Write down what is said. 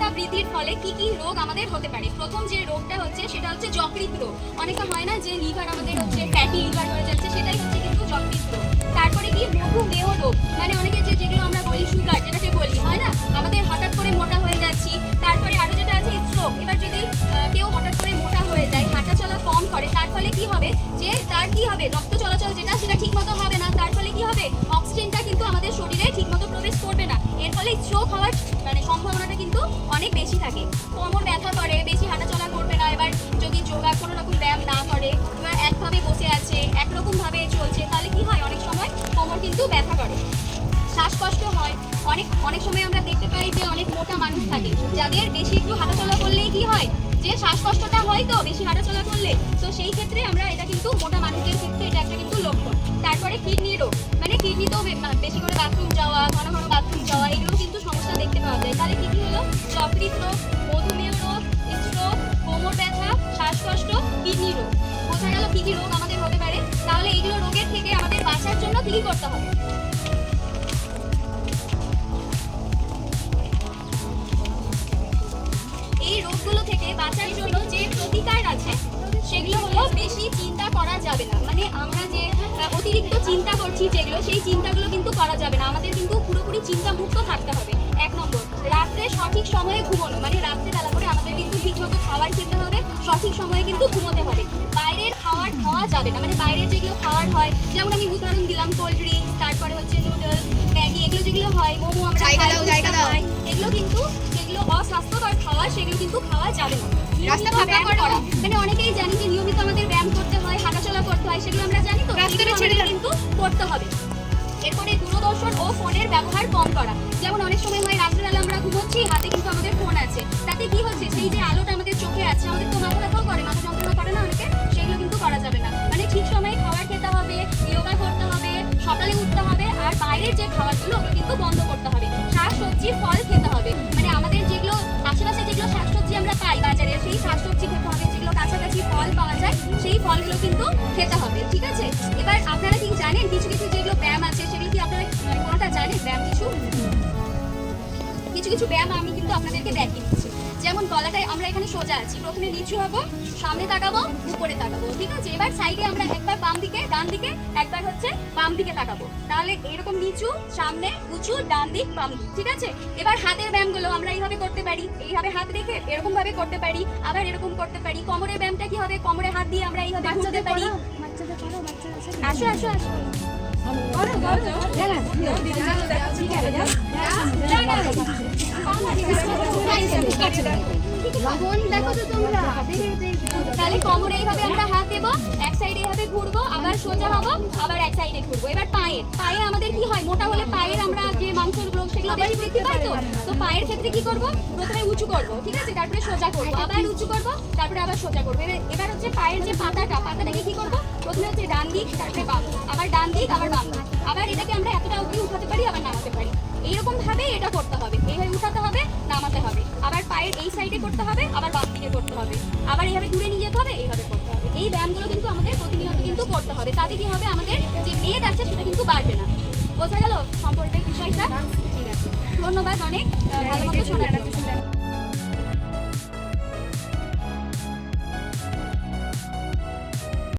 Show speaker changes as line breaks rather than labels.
উচ্চতা বৃদ্ধির ফলে কি কি রোগ আমাদের হতে পারে। প্রথম যে রোগটা হচ্ছে সেটা হচ্ছে যকৃৎ রোগ। অনেকে হয় না যে লিভার আমাদের হচ্ছে ফ্যাটি লিভার হয়ে যাচ্ছে, সেটাই হচ্ছে কিন্তু যকৃৎ রোগ। তারপরে কি মধুমেহ রোগ, মানে অনেকে যেগুলো আমরা বলি সুগার, যেটাকে বলি হয় না আমাদের হঠাৎ করে মোটা হয়ে যাচ্ছি। তারপরে আরো যেটা আছে স্ট্রোক। এবার যদি কেউ হঠাৎ করে মোটা হয়ে যায়, হাঁটা চলা কম করে, তার ফলে কি হবে যে তার কি হবে রক্ত চলাচল যেটা সেটা ঠিক মতো হবে না। তার ফলে কি হবে অক্সিজেনটা কিন্তু আমাদের শরীরে ঠিক মতো প্রবেশ করবে না। এর ফলে স্ট্রোক হওয়ার মানে সম্ভাবনাটা কিন্তু অনেক বেশি থাকে। কোমর ব্যথা করে, বেশি হাঁটাচলা করবে না। এবার যদি যোগা কোনো রকম ব্যায়াম না করে, এবার একভাবে বসে আছে, একরকম ভাবে চলছে, তাহলে কি হয় অনেক সময় কোমর কিন্তু ব্যথা করে। শ্বাসকষ্ট হয়। অনেক সময় আমরা দেখতে পাই যে অনেক মোটা মানুষ থাকে যাদের বেশি একটু হাঁটাচলা করলেই কি হয় যে শ্বাসকষ্টটা হয়, তো বেশি হাঁটাচলা করলে। তো সেই ক্ষেত্রে আমরা এটা কিন্তু মোটা মানুষদের ক্ষেত্রে এটা একটা কিন্তু লক্ষণ। তারপরে কিডনি রোগ, মানে কিডনিতেও বেশি করে বাথরুম যাওয়া, ঘন ঘন বাথরুম যাওয়া, এগুলো কিন্তু সমস্যা দেখতে পাওয়া যায়। তাহলে কি কি হলো যকৃৎ রোগ, মধুমেহ রোগ, স্ট্রোক, কোমর ব্যথা, শ্বাসকষ্ট, কিডনি রোগ। বোঝা গেল কি কি রোগ আমাদের হতে পারে। তাহলে এইগুলো রোগের থেকে আমাদের বাঁচার জন্য কি কি করতে হবে। এই রোগগুলো থেকে বাঁচার জন্য যে প্রতিকার আছে সেগুলো হলো বেশি চিন্তা করা যাবে না। মানে আমরা যে অতিরিক্ত চিন্তা করছি যেগুলো, সেই চিন্তাগুলো কিন্তু করা যাবে না। আমাদের কিন্তু পুরোপুরি চিন্তা মুক্ত থাকতে হবে। 1 নম্বর, রাত্রে সঠিক সময়ে ঘুমানো, মানে রাত্রেবেলা করে আমাদের কিন্তু ঠিকমতো খাবার খেতে হবে, সঠিক সময়ে কিন্তু ঘুমোতে হবে। বাইরের খাবার খাওয়া যাবে না, মানে বাইরের যেগুলো খাবার হয়, যেমন আমি উদাহরণ দিলাম কোল্ড ড্রিঙ্কস, তারপরে হচ্ছে নুডলস, ম্যাগি, এগুলো যেগুলো হয়, মোমো আমরা খাই, এগুলো কিন্তু যেগুলো অস্বাস্থ্যকর খাওয়া, সেগুলো কিন্তু খাওয়া যাবে না। ব্যায়াম করা, মানে অনেকেই জানি যে নিয়মিত আমাদের ব্যায়াম করতে হয়, হাঁটাচলা করতে হয়, সেগুলো আমরা জানি, তো কিন্তু করতে হবে। এরপরে দূরদর্শন ও ফোনের ব্যবহার কম করা। যেমন অনেক সময় হয় রাত্রেবেলা আমরা ঘুমোচ্ছি, হাতে কিন্তু আমাদের ফোন আছে, তাতে কি হচ্ছে সেই যে আলোটা আমাদের চোখে আছে, আমাদের তো মাথা ব্যথাও করে, মাথা যন্ত্রণা করে না অনেকে, সেগুলো কিন্তু করা যাবে না। মানে ঠিক সময়ে খাবার খেতে হবে, যোগা করতে হবে, সকালে উঠতে হবে, আর বাইরের যে খাবারগুলো ওগুলো কিন্তু বন্ধ করতে হবে। শাকসবজি, ফল খেতে হবে, মানে আমাদের যেগুলো আশেপাশে যেগুলো শাকসবজি আমরা পাই বাজারে, সেই শাকসবজি খেতে হবে। যেগুলো কাছাকাছি ফল পাওয়া যায় সেই ফলগুলো কিন্তু খেতে হবে, ঠিক আছে। এবার আপনারা কি জানেন কিছু কিছু যেগুলো ব্যায়াম আছে সেগুলো কি আপনারা কোনটা জানেন? ব্যায়াম কিছু কিছু ব্যায়াম আমি কিন্তু আপনাদেরকে দেখিয়ে দিচ্ছি। যেমন গলাটায় আমরা এখানে সোজা আছি, প্রথমে নিচু হবো, সামনে তাকাবো, উপরে তাকাবো, ঠিক আছে। এবার সাইডে আমরা একবার বাম দিকে, ডান দিকে, একবার হচ্ছে বাম দিকে তাকাবো। তাহলে এরকম নিচু, সামনে, উঁচু, ডান দিক, বাম দিক, ঠিক আছে। এবার হাতের ব্যায়ামগুলো আমরা এইভাবে করতে পারি, এইভাবে হাত রেখে এরকম ভাবে করতে পারি, আবার এরকম করতে পারি। কোমরের ব্যায়ামটা কি হবে, কোমরে হাত দিয়ে আমরা এইভাবে ঘুরতে পারি। আসো আসো আসো, তাহলে কোমরে এইভাবে আমরা হাত দেবো, এক সাইডে এইভাবে ঘুরবো, আবার সোজা হবো, আবার এক সাইডে ঘুরবো। এবার পায়ে আমাদের কি হয়, মোটা হলে পায়ের আমরা যে মাংসগুলো সেগুলো বেশি বৃদ্ধি পাই, তো পায়ের ক্ষেত্রে কি করবো, প্রথমে উঁচু করবো, ঠিক আছে, তারপরে সোজা করবো, আবার উঁচু করবো, তারপরে আবার সোজা করবো। এবার হচ্ছে পায়ের যে পাতাটাকে কি করবো, প্রথমে হচ্ছে ডান দিক, তারপরে বাম দিক, আবার ডান দিক, আবার বাম দিক, আবার এটাকে আমরা এতটা অবধি উঠাতে পারি, আবার নামাতে পারি। এইরকম ভাবে এটা করতে হবে, এইভাবে উঠাতে হবে, নামাতে হবে, আবার পায়ের এই সাইডে করতে হবে, আবার বাম দিকে করতে হবে, আবার এইভাবে দূরে নিয়ে যেতে হবে, এইভাবে করতে হবে। এই ব্যায়ামগুলো কিন্তু আমাদের প্রতিনিয়ত কিন্তু করতে হবে। তাতে কি হবে, আমাদের যে মেদ আছে সেটা কিন্তু বাড়বে না। বোঝা গেল সম্পর্কের বিষয়টা? ঠিক আছে, ধন্যবাদ অনেক ভালো মতো শোনার জন্য।